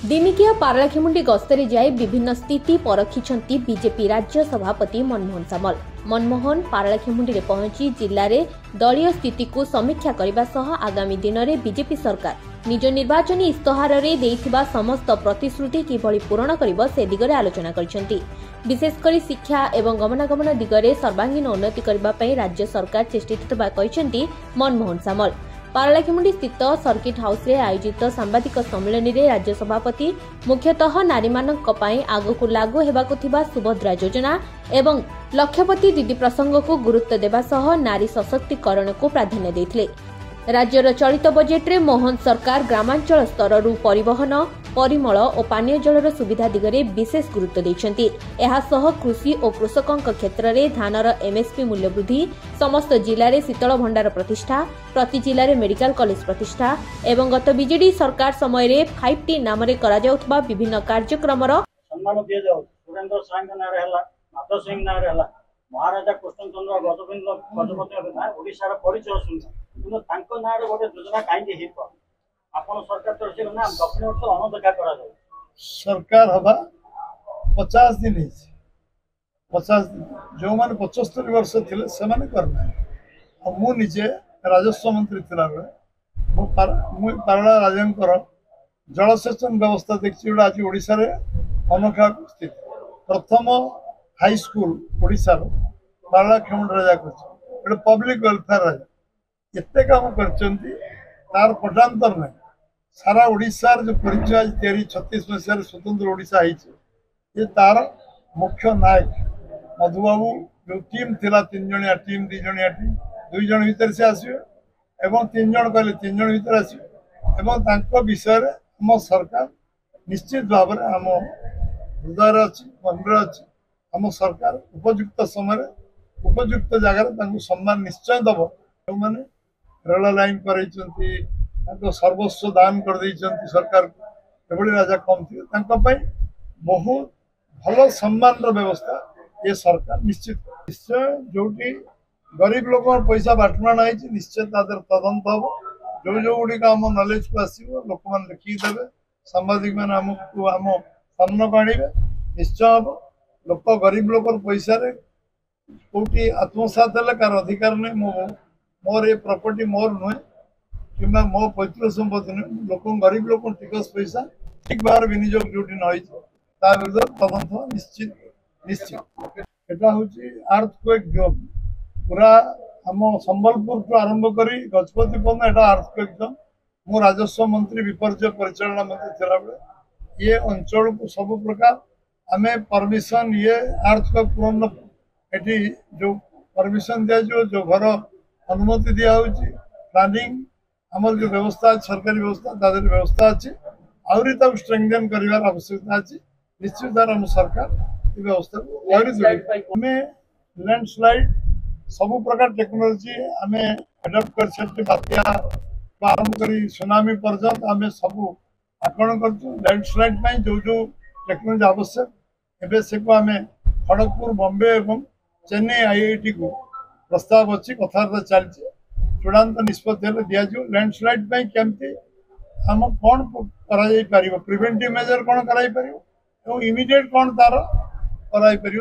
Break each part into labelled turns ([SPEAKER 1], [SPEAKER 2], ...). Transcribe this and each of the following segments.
[SPEAKER 1] दिनिकिया पारलाखेमुंडी गस्तरे जाई विभिन्न स्थिति परखिछंती बीजेपी राज्य सभापति मनमोहन सामल। मनमोहन पारलाखेमुंडी रे पहुंची जिल्ला रे दलीय स्थिति को समीक्षा करबा सह आगामी दिन में बीजेपी सरकार निज निर्वाचन इस्ताहार रे देइथिबा समस्त प्रतिश्रुति किभली पूरण करिब से दिगरे आलोचना करिसेंती। विशेषकर शिक्षा एवं गमनागमन दिगरे सर्वांगीन उन्नति करबा पई राज्य सरकार चेष्टित थिबा कहिसेंती मनमोहन सामल। पारलाखेमुंडी स्थित सर्किट हाउस रे आयोजित सांबादिक सम्मेलन रे राज्य सभापति मुख्यतः नारी मानक पई आगकु लागू हेबाकु थिबा सुभद्रा योजना एवं लक्षपति दीदी प्रसंग को गुरुत्व देबा सह नारी सशक्तिकरण को प्राधान्य देथिले। राज्यर चलित बजेट रे मोहन सरकार ग्रामांचल स्तर रु परिवहन परिमल और पानीय जलर सुविधा दिगरे विशेष गुरुत्व दैछंती। एहा सह कृषि और कृषकक क्षेत्र में धानर एमएसपी मूल्य वृद्धि, समस्त जिले में शीतल भंडार प्रतिष्ठा, प्रति जिले में मेडिकल कॉलेज प्रतिष्ठा एवं गत बीजेडी सरकार समय रे 5T नाम रे करा जाउथबा विभिन्न कार्यक्रम
[SPEAKER 2] सम्मान दिया जाउ। सुरेंद्र साहंग नारे हला, माधव सिंह नारे हला, महाराजा कृष्णचंद्र गजपति ओडिशार परिचय सुन किंतु तांको नारे गोटे योजना काई हेप आपण सरकार तरफ से ना दक्षिण वर्ष अनदेखा करा जाउ।
[SPEAKER 3] सरकार हवा 50 दिन 50 जो माने 75 वर्ष थिले से माने करना आ मु निजे राजस्व मंत्री थिला मु पारला राजंकर जलसेचन व्यवस्था देखछि आज ओडिसा रे अनोखा स्थिति प्रथम हाई स्कूल ओडिसा रो पारलाखेमुंडी राजा कर पब्लिक वेलफेयर राजा एते काम करचंती तार पटांतर नहीं सारा ओडिसा जो परिचय आज 36 मसीह स्वतंत्र ओडिसा ये तार मुख्य नायक मधुबाबू जो टीम थिला 3 जणिया टीम 2 जणिया टीम 2 जण भीतर से आसियो एवं 3 जण कहले 3 जण भीतर आसियो एवं तांको विषय रे हम सरकार निश्चित भाव में हम हृदय अच्छी मन अच्छी हम सरकार उपयुक्त समय उपयुक्त जगह सम्मान निश्चय दब जो मैंने रेल लाइन कर सर्वस्व दान कर सरकार एभली राजा कम थे बहुत भल सम्मान व्यवस्था ये सरकार निश्चित निश्चय जो गरीब लोक पैसा बाटमाण है निश्चय तदंत हम जो गुड़िक आम नॉलेज को आसो लोक मैंने लिखिदेवे सांबादिक मैंने आमको आम सामना को आने निश्चय हम लोक गरीब लोक पैसा कौटी आत्मसात है कार अधिकार नहीं मोर ये प्रॉपर्टी मोर नुहे कि मो पैतृक संपत्ति नुहे लोक गरीब लोक टिकस पैसा ठीक भाव विनियोग जो विरुद्ध तदंत निश्चित निश्चित एटा हूँ अर्थक्वेक जोन पूरा आम संबलपुर को आरंभ कर गजपति पर्यटन एटा अर्थक्वेक जोन मो राजस्व मंत्री विपर्य परिचालना मंत्री थिला बेले ये अंचल को सब प्रकार आम परमिशन ये अर्थक्वेक पूर्ण एटी जो परमिशन दिया जो घर अनुमति दिया प्लानिंग आम जो व्यवस्था सरकारी व्यवस्था तादर व्यवस्था अच्छी आहरी स्ट्रेंथन कर आवश्यकता अच्छी निश्चित हम सरकार व्यवस्था को आम लैंडस्लाइड सब प्रकार टेक्नोलोजी आम एडप्ट कर बात्या आरंभ कर सुनामी पर्यंत आम सब आकलन कर लैंडस्लाइड जो जो टेक्नोलोजी आवश्यक एवं से आम खड़गपुर बॉम्बे एवं चेन्नई IIT को प्रस्ताव अच्छी कथबार्ता चलती चूड़ांत निष्पत्ति दिज्व लैंडस्लाइड केमती आम कौन कर प्रिवेंटिव मेजर कौन कर इमिडिएट कौन तार कर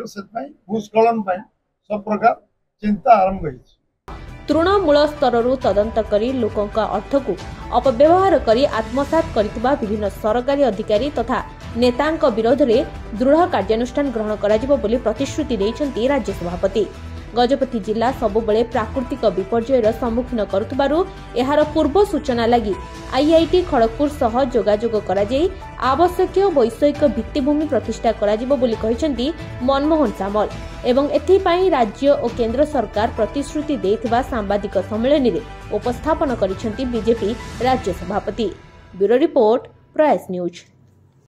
[SPEAKER 3] भूस्खलन सब प्रकार चिंता आरंभ हो
[SPEAKER 1] तृणमूल स्तर तदंत करी लोकों अर्थ को अपव्यवहार करी आत्मसात करितबा विभिन्न सरकारी अधिकारी तथा नेतांक विरोध में दृढ़ कार्यानुष्ठान ग्रहण कराजिबो बोली प्रतिश्रुति दैछंती राज्य सभापति। गजपति जिला सबुबले प्राकृतिक विपर्ययर सम्मुखीन करुथबारु एहार पूर्व सूचना लगी IIT खड़गपुर सह जोगाजोग कराई आवश्यक वैषयिक भित्तिभूमि प्रतिष्ठा कराजिबो बोली कहिसेंती मनमोहन सामल एवं एथिपाई राज्य और केंद्र सरकार प्रतिश्रुति देथिबा सांबादिक सम्मेलन रे उपस्थापन करिसेंती बीजेपी राज्य सभापति। ब्यूरो रिपोर्ट प्रयास न्यूज।